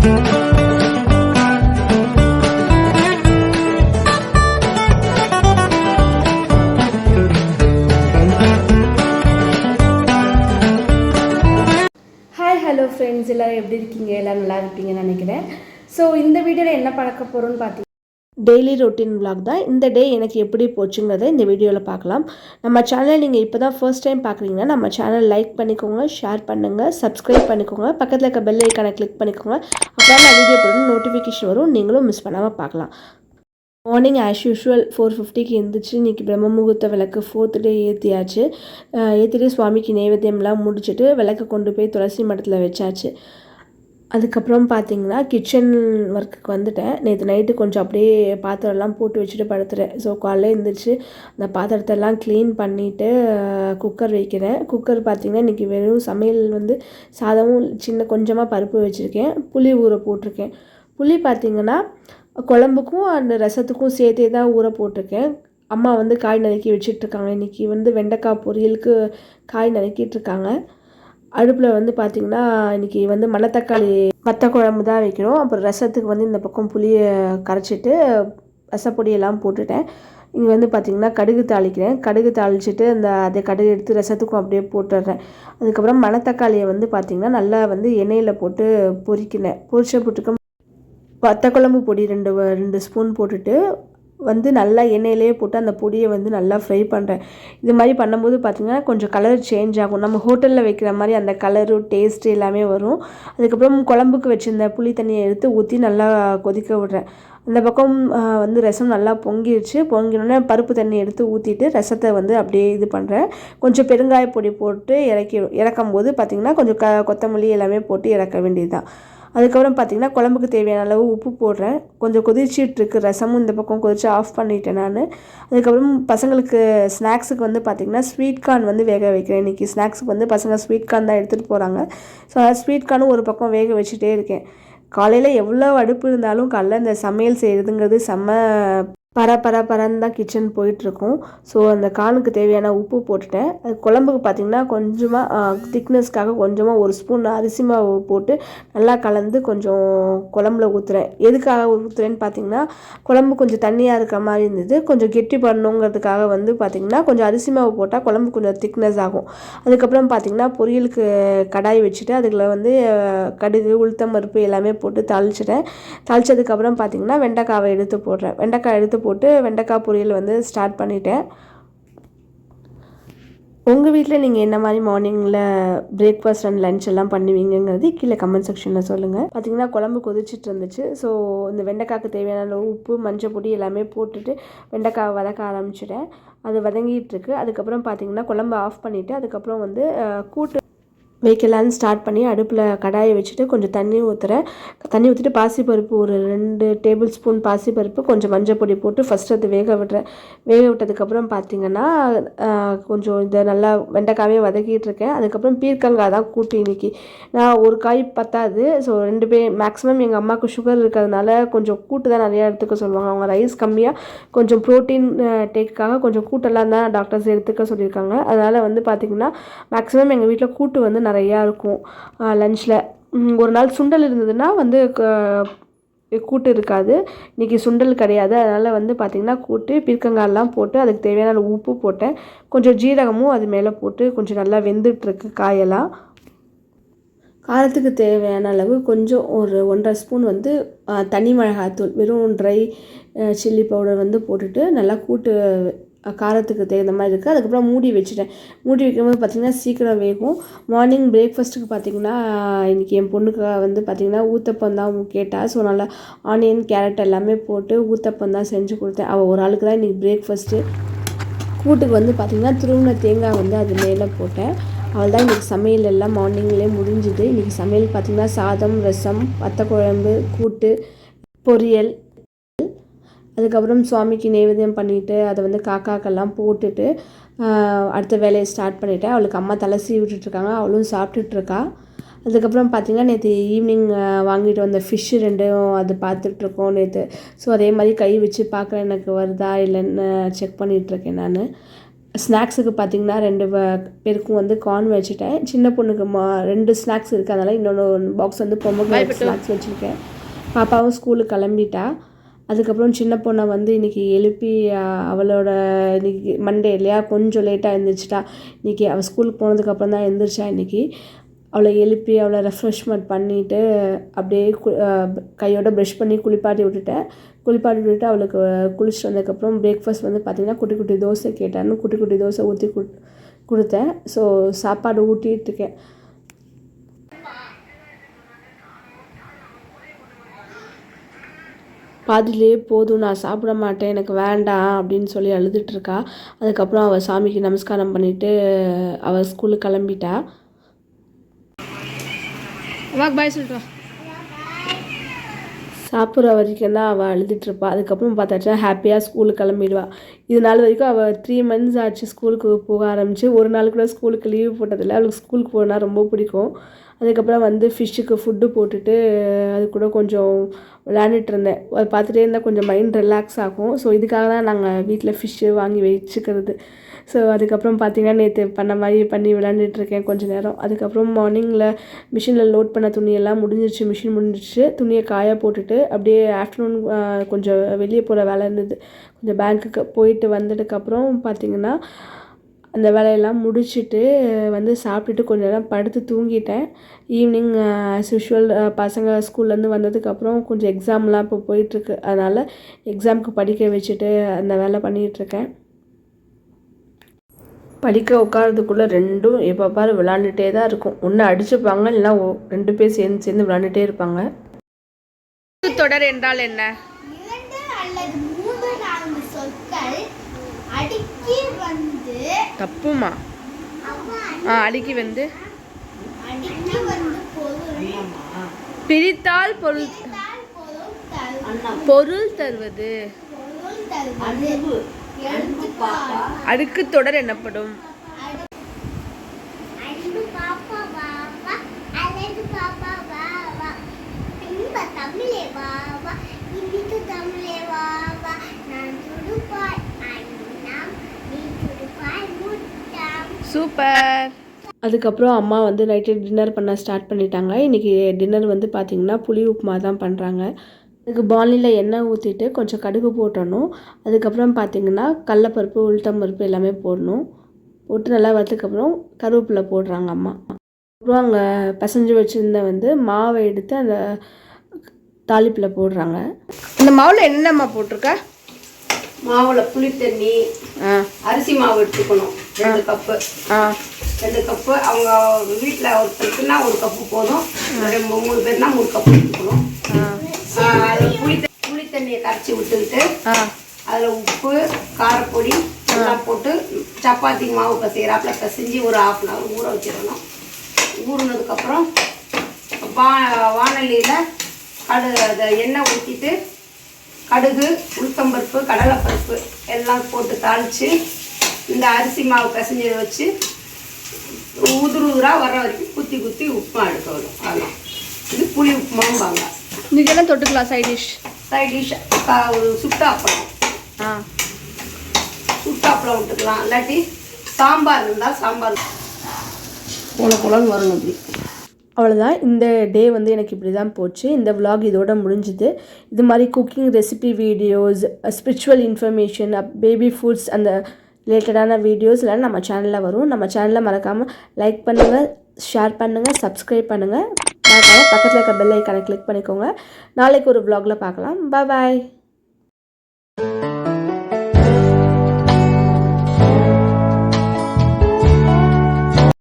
Hello friends, எல்லோரும் எப்படி இருக்கீங்க? எல்லோரும் நல்லா இருப்பீங்கன்னு நினைக்கிறேன். ஸோ இந்த வீடியோவில் என்ன பார்க்க போகிறோன்னு பார்த்தீங்கன்னா, டெய்லி ரொட்டீன் விலாக் தான். இந்த டே எனக்கு எப்படி போச்சுங்கிறத இந்த வீடியோவில் பார்க்கலாம். நம்ம சேனல் நீங்கள் இப்போ தான் ஃபர்ஸ்ட் டைம் பார்க்குறீங்கன்னா நம்ம சேனல் லைக் பண்ணிக்கோங்க, ஷேர் பண்ணுங்கள், சப்ஸ்கிரைப் பண்ணிக்கோங்க, பக்கத்தில் இருக்க பெல் ஐக்கானை கிளிக் பண்ணிக்கோங்க. அப்போ நான் வீடியோ போட்டு நோட்டிஃபிகேஷன் வரும், நீங்களும் மிஸ் பண்ணாமல் பார்க்கலாம். மார்னிங் ஆஸ் யூஷுவல் 4:50க்கு எழுந்திரிச்சு இன்றைக்கி பிரம்ம முகூர்த்த விளக்கு 4th டே ஏற்றியாச்சு. ஏற்றிட்டு சுவாமிக்கு நைவேத்தியம்லாம் முடிச்சுட்டு விளக்கு கொண்டு போய் துளசி மடத்தில் வச்சாச்சு. அதுக்கப்புறம் பார்த்திங்கன்னா கிச்சன் ஒர்க்குக்கு வந்துட்டேன். நேற்று நைட்டு கொஞ்சம் அப்படியே பாத்திரம்லாம் போட்டு வச்சுட்டு படுத்துட்டேன். ஸோ காலையில் எழுந்திரிச்சு அந்த பாத்திரத்தெல்லாம் க்ளீன் பண்ணிவிட்டு குக்கர் வைக்கிறேன். குக்கர் பார்த்திங்கன்னா இன்றைக்கி வெறும் சமையல் சாதமும் கொஞ்சமாக பருப்பு வச்சுருக்கேன், புளி ஊற போட்டிருக்கேன். புளி பார்த்திங்கன்னா குழம்புக்கும் அந்த ரசத்துக்கும் சேர்த்தே தான் ஊற போட்டிருக்கேன். அம்மா காய் நறுக்கி வச்சிட்ருக்காங்க. இன்றைக்கி வெண்டைக்காய் பொரியலுக்கு காய் நறுக்கிட்டுருக்காங்க. அடுப்பில் பார்த்திங்கன்னா இன்றைக்கி மணத்தக்காளி வத்த குழம்பு தான் வைக்கிறோம். அப்புறம் ரசத்துக்கு இந்த பக்கம் புளியை கரைச்சிட்டு ரசப்பொடியெல்லாம் போட்டுட்டேன். இங்கே பார்த்திங்கன்னா கடுகு தாளிக்கிறேன். கடுகு தாளிச்சிட்டு அதை கடுகு எடுத்து ரசத்துக்கும் அப்படியே போட்டுடுறேன். அதுக்கப்புறம் மணத்தக்காளியை பார்த்திங்கன்னா நல்லா எண்ணெயில் போட்டு பொரிக்கினேன். பொரிச்ச வத்த குழம்பு பொடி 2 ஸ்பூன் போட்டுட்டு நல்லா எண்ணெயிலே போட்டு அந்த பொடியை நல்லா ஃப்ரை பண்ணுறேன். இது மாதிரி பண்ணும்போது பார்த்திங்கன்னா கொஞ்சம் கலர் சேஞ்ச் ஆகும். நம்ம ஹோட்டலில் வைக்கிற மாதிரி அந்த கலரு டேஸ்ட்டு எல்லாமே வரும். அதுக்கப்புறம் குழம்புக்கு வச்சுருந்த புளி தண்ணியை எடுத்து ஊற்றி நல்லா கொதிக்க விடுறேன். அந்த பக்கம் ரசம் நல்லா பொங்கிடுச்சு. பொங்கினோடனே பருப்பு தண்ணி எடுத்து ஊற்றிட்டு ரசத்தை அப்படியே இது பண்ணுறேன். கொஞ்சம் பெருங்காய பொடி போட்டு இறக்கும் போது பார்த்திங்கன்னா கொஞ்சம் கொத்தமல்லி எல்லாமே போட்டு இறக்க வேண்டியது தான். அதுக்கப்புறம் பார்த்திங்கன்னா குழம்புக்கு தேவையான அளவு உப்பு போடுறேன். கொஞ்சம் கொதிச்சிட்ருக்கு ரசமும். இந்த பக்கம் கொதிச்சு ஆஃப் பண்ணிட்டேன் நான். அதுக்கப்புறம் பசங்களுக்கு ஸ்நாக்ஸுக்கு பார்த்திங்கன்னா ஸ்வீட் கார்ன் வேக வைக்கிறேன். இன்றைக்கி ஸ்நாக்ஸுக்கு பசங்க ஸ்வீட் கார்ன் தான் எடுத்துகிட்டு போகிறாங்க. ஸோ ஸ்வீட் கார்னும் ஒரு பக்கம் வேக வச்சுட்டே இருக்கேன். காலையில் எவ்வளோ அடுப்பு இருந்தாலும் காலைல இந்த சமையல் செய்கிறதுங்கிறது பரன்னு தான் கிச்சன் போயிட்டுருக்கும். ஸோ அந்த கார்னுக்கு தேவையான உப்பு போட்டுட்டேன். அது குழம்புக்கு பார்த்திங்கன்னா கொஞ்சமாக திக்னஸ்க்காக கொஞ்சமாக 1 ஸ்பூன் அரிசி மாவு போட்டு நல்லா கலந்து கொஞ்சம் குழம்புல ஊற்றுறேன். எதுக்காக ஊற்றுறேன்னு பார்த்திங்கன்னா குழம்பு கொஞ்சம் தண்ணியாக இருக்கிற மாதிரி இருந்தது. கொஞ்சம் கெட்டி பண்ணணுங்கிறதுக்காக பார்த்திங்கன்னா கொஞ்சம் அரிசி மாவு போட்டால் குழம்பு கொஞ்சம் திக்னஸ் ஆகும். அதுக்கப்புறம் பார்த்திங்கன்னா பொரியலுக்கு கடாய் வச்சுட்டு அதுக்குள்ள கடுகு உளுத்தம் பருப்பு எல்லாமே போட்டு தாளிச்சிட்டேன். தாளித்ததுக்கப்புறம் பார்த்திங்கன்னா வெண்டைக்காவை எடுத்து போடுறேன். வெண்டைக்காய் எடுத்து போட்டு வெண்டைக்காய் பொரியல் ஸ்டார்ட் பண்ணிட்டேன். உங்கள் வீட்டில் நீங்கள் என்ன மாதிரி மார்னிங்கில் பிரேக்ஃபாஸ்ட் அண்ட் லன்ச் எல்லாம் பண்ணுவீங்கிறது கீழே கமெண்ட் செக்ஷனில் சொல்லுங்கள். பார்த்திங்கன்னா குழம்பு கொதிச்சிட்டு இருந்துச்சு. ஸோ இந்த வெண்டைக்காய்க்கு தேவையான உப்பு மஞ்சள் பொடி எல்லாமே போட்டுட்டு வெண்டைக்காய் வதக்க ஆரம்பிச்சிட்டேன். அது வதங்கிட்டுருக்கு. அதுக்கப்புறம் பார்த்திங்கன்னா குழம்பு ஆஃப் பண்ணிவிட்டு அதுக்கப்புறம் கூட்டு வைக்கலான்னு ஸ்டார்ட் பண்ணி அடுப்பில் கடாயை வச்சுட்டு கொஞ்சம் தண்ணி ஊற்றுறேன். தண்ணி ஊற்றிட்டு பாசிப்பருப்பு ஒரு 2 டேபிள் ஸ்பூன் பாசிப்பருப்பு கொஞ்சம் மஞ்சள் பொடி போட்டு ஃபஸ்ட்டு அது வேக விடுறேன். வேக விட்டதுக்கப்புறம் பார்த்திங்கன்னா கொஞ்சம் இதை நல்லா வெண்டைக்காவே வதக்கிட்டுருக்கேன். அதுக்கப்புறம் பீர்க்கங்காய் தான் கூட்டு இன்றைக்கி. நான் ஒரு காய் பத்தாது. ஸோ 2 பேர் மேக்ஸிமம் எங்கள் அம்மாவுக்கு சுகர் இருக்கிறதுனால கொஞ்சம் கூட்டு தான் நிறையா எடுத்துக்க சொல்லுவாங்க. அவங்க ரைஸ் கம்மியாக கொஞ்சம் ப்ரோட்டீன் டேக்காக கொஞ்சம் கூட்டெல்லாம் தான் டாக்டர்ஸ் எடுத்துக்க சொல்லியிருக்காங்க. அதனால் பார்த்திங்கன்னா மேக்ஸிமம் எங்கள் வீட்டில் கூட்டு நிறையா இருக்கும். லன்ச்சில் ஒரு நாள் சுண்டல் இருந்ததுன்னா கூட்டு இருக்காது. இன்றைக்கி சுண்டல் கிடையாது. அதனால் பார்த்திங்கன்னா கூட்டு பீர்க்கங்காயெல்லாம் போட்டு அதுக்கு தேவையான உப்பு போட்டேன். கொஞ்சம் ஜீரகமும் அது மேலே போட்டு கொஞ்சம் நல்லா வெந்துட்டுருக்கு காயெல்லாம். காரத்துக்கு தேவையான அளவு கொஞ்சம் ஒரு 1.5 ஸ்பூன் தனி மிளகாய்த்தூள் வெறும் ட்ரை சில்லி பவுடர் போட்டுட்டு நல்லா கூட்டு காரத்துக்கு தகுந்த மாதிரி இருக்குது. அதுக்கப்புறம் மூடி வச்சுட்டேன். மூடி வைக்கும்போது பார்த்திங்கன்னா சீக்கிரம் வேகும். மார்னிங் பிரேக்ஃபாஸ்ட்டுக்கு பார்த்திங்கன்னா இன்றைக்கி என் பொண்ணுக்கு பார்த்திங்கன்னா ஊத்தப்பம் தான் கேட்டால். ஸோ நல்லா ஆனியன் கேரட் எல்லாமே போட்டு ஊத்தப்பம் தான் செஞ்சு கொடுத்தேன். அவள் ஒரு ஆளுக்கு தான் இன்றைக்கி பிரேக்ஃபாஸ்ட்டு. கூட்டுக்கு பார்த்திங்கன்னா துருவின தேங்காய் அது மேலே போட்டேன். அவள் தான் இன்றைக்கி சமையல் எல்லாம் மார்னிங்லேயே முடிஞ்சுது. இன்றைக்கி சமையல் பார்த்திங்கன்னா சாதம், ரசம், வத்த குழம்பு, கூட்டு, பொரியல். அதுக்கப்புறம் சுவாமிக்கு நைவேத்தியம் பண்ணிவிட்டு அதை காக்காக்கெல்லாம் போட்டுட்டு அடுத்த வேலையை ஸ்டார்ட் பண்ணிவிட்டேன். அவளுக்கு அம்மா தலை சீவி விட்டுட்ருக்காங்க. அவளும் சாப்பிட்டுட்ருக்கா. அதுக்கப்புறம் பார்த்திங்கன்னா நேற்று ஈவினிங் வாங்கிட்டு வந்த ஃபிஷ்ஷு 2 அது பார்த்துட்ருக்கோம் நேற்று. ஸோ அதே மாதிரி கை வச்சு பார்க்குறேன் எனக்கு வருதா இல்லைன்னு செக் பண்ணிகிட்ருக்கேன் நான். ஸ்நாக்ஸுக்கு பார்த்திங்கன்னா 2 பேருக்கும் வந்து கார்ன் வச்சுட்டேன். சின்ன பொண்ணுக்கு 2 ஸ்நாக்ஸ் இருக்குது, அதனால் இன்னொன்று பாக்ஸ் வந்து பொம்மைக்கு ஸ்நாக்ஸ் வச்சுருக்கேன். பாப்பாவும் ஸ்கூலுக்கு கிளம்பிட்டா. அதுக்கப்புறம் சின்ன பொண்ணை வந்து இன்றைக்கி எழுப்பி அவளோட இன்றைக்கி மண்டே இல்லையா, கொஞ்சம் லேட்டாக எழுந்திரிச்சிட்டா. இன்றைக்கி அவள் ஸ்கூலுக்கு போனதுக்கப்புறம் தான் எழுந்திரிச்சா. இன்றைக்கி அவளை எழுப்பி அவளை ரெஃப்ரெஷ்மெண்ட் பண்ணிவிட்டு அப்படியே கையோட ப்ரஷ் பண்ணி குளிப்பாட்டி விட்டுட்டு அவளுக்கு குளிச்சுட்டு வந்ததுக்கப்புறம் பிரேக்ஃபாஸ்ட் வந்து பார்த்திங்கன்னா குட்டி குட்டி தோசை கேட்டான்னு குட்டி குட்டி தோசை ஊற்றி கொடுத்தேன். ஸோ சாப்பாடு ஊட்டிகிட்ருக்கேன். பாதியிலே போதும், நான் சாப்பிட மாட்டேன், எனக்கு வேண்டாம் அப்படின்னு சொல்லி அழுதுட்டுருக்கா. அதுக்கப்புறம் அவள் சாமிக்கு நமஸ்காரம் பண்ணிவிட்டு அவள் ஸ்கூலுக்கு கிளம்பிட்டா. பாய் சொல்லிட்டு சாப்பிட்ற வரைக்கும் தான் அவள் அழுதுட்டுருப்பா. அதுக்கப்புறம் பார்த்தாச்சா ஹாப்பியாக ஸ்கூலுக்கு கிளம்பிடுவா. இது நாள் வரைக்கும் அவள் 3 months ஆச்சு ஸ்கூலுக்கு போக ஆரம்பிச்சு. ஒரு நாள் கூட ஸ்கூலுக்கு லீவ் போட்டதில்லை. அவளுக்கு ஸ்கூலுக்கு போனால் ரொம்ப பிடிக்கும். அதுக்கப்புறம் வந்து ஃபிஷ்ஷுக்கு ஃபுட்டு போட்டுட்டு அது கூட கொஞ்சம் விளையாண்டுட்டு இருந்தேன். அது பார்த்துட்டே இருந்தால் கொஞ்சம் மைண்ட் ரிலாக்ஸ் ஆகும். ஸோ இதுக்காக தான் நாங்கள் வீட்டில் ஃபிஷ்ஷு வாங்கி வச்சுக்கிறது. ஸோ அதுக்கப்புறம் பார்த்திங்கன்னா நேற்று பண்ண மாதிரி பண்ணி விளையாண்டுட்டுருக்கேன் கொஞ்சம் நேரம். அதுக்கப்புறம் மார்னிங்கில் மிஷினில் லோட் பண்ண துணியெல்லாம் மிஷின் முடிஞ்சிச்சு. துணியை காய போட்டுட்டு அப்படியே ஆஃப்டர்நூன் கொஞ்சம் வெளியே போகிற வேலை இருந்தது. கொஞ்சம் பேங்க்குக்கு போயிட்டு வந்ததுக்கப்புறம் பார்த்திங்கன்னா அந்த வேலையெல்லாம் முடிச்சுட்டு வந்து சாப்பிட்டுட்டு கொஞ்ச நேரம் படுத்து தூங்கிட்டேன். ஈவினிங் ஆஸ் யூஷுவல் பசங்க ஸ்கூல்லேருந்து வந்ததுக்கப்புறம் கொஞ்சம் எக்ஸாம்லாம் இப்போ போயிட்டுருக்கு. அதனால் எக்ஸாமுக்கு படிக்க வச்சுட்டு அந்த வேலை பண்ணிகிட்ருக்கேன். படிக்க உட்காரதுக்குள்ளே ரெண்டும் எப்போ பாரு விளாண்டுட்டே தான் இருக்கும். ஒன்று அடிச்சுப்பாங்க, இல்லைனா 2 பேர் சேர்ந்து விளாண்டுட்டே இருப்பாங்க. தொடர் என்றால் என்ன? 2 அல்லது 3 4 சொற்கள் அடுக்கி வந்து தப்புமா? அடுக்கி வந்து பிரித்தால் பொருள் தருவது. அடுக்கு தொடர் எனப்படும். சூப்பர். அதுக்கப்புறம் அம்மா வந்து நைட்டு டின்னர் பண்ண ஸ்டார்ட் பண்ணிட்டாங்க. இன்றைக்கி டின்னர் வந்து பார்த்திங்கன்னா புளி உப்புமா தான் பண்ணுறாங்க. அதுக்கு பாலியில் எண்ணெய் ஊற்றிட்டு கொஞ்சம் கடுகு போட்டணும். அதுக்கப்புறம் பார்த்திங்கன்னா கடலப்பருப்பு, உளுத்தம்பருப்பு எல்லாமே போடணும். போட்டு நல்லா வறுத்ததுக்கப்புறம் கருவேப்பிலை போடுறாங்க அம்மா. அப்புறம் அங்கே பசைஞ்சு வச்சுருந்த வந்து மாவை எடுத்து அந்த தாளிப்பில் போடுறாங்க. அந்த மாவில் என்னென்னம்மா போட்டிருக்க? மாவில் புளி தண்ணி, அரிசி மாவு எடுத்துக்கணும் 2 கப்பு. 2 கப்பு. அவங்க வீட்டில் ஒருத்தருக்குன்னா 1 கப்பு போதும். 3 பேர்னா 3 கப்பு எடுத்துக்கணும். புளி தண்ணியை கரைச்சி விட்டுக்கிட்டு அதில் உப்பு, காரப்பொடி எல்லாம் போட்டு சப்பாத்தி மாவு பசைகிறாப்புல பசைஞ்சு ஒரு 1/2 hour ஊற வச்சிடணும். ஊறினதுக்கப்புறம் வானலியில் அதை எண்ணெய் ஊற்றிட்டு கடுகு, உளுத்தம்பருப்பு, கடலைப்பருப்பு எல்லாம் போட்டு தாளித்து இந்த அரிசி மாவு பசைஞ்சதை வச்சு உதுராக வர வரைக்கும் குத்தி உப்புமா எடுக்க வரும். அதெல்லாம் இது புளி உப்புமாம்பாங்க. இதெல்லாம் தொட்டுக்கலாம். சைட் டிஷ் ஒரு சுட்டாப்பழம் விட்டுக்கலாம். இல்லாட்டி சாம்பார் இருந்தால் சாம்பார் குழம்பு வரணும். அப்படி அவ்வளோதான். இந்த டே வந்து எனக்கு இப்படி தான் போச்சு. இந்த vlog இதோட முடிஞ்சுது. இது மாதிரி cooking recipe videos, spiritual information, baby foods அந்த ரிலேட்டடான வீடியோஸ் எல்லாம் நம்ம சேனலில் வரும். நம்ம சேனலில் மறக்காமல் லைக் பண்ணுங்கள், ஷேர் பண்ணுங்கள், சப்ஸ்கிரைப் பண்ணுங்கள். பக்கத்தில் இருக்க பெல் ஐக்கானை கிளிக் பண்ணிக்கோங்க. நாளைக்கு ஒரு vlogல பார்க்கலாம். பாய்.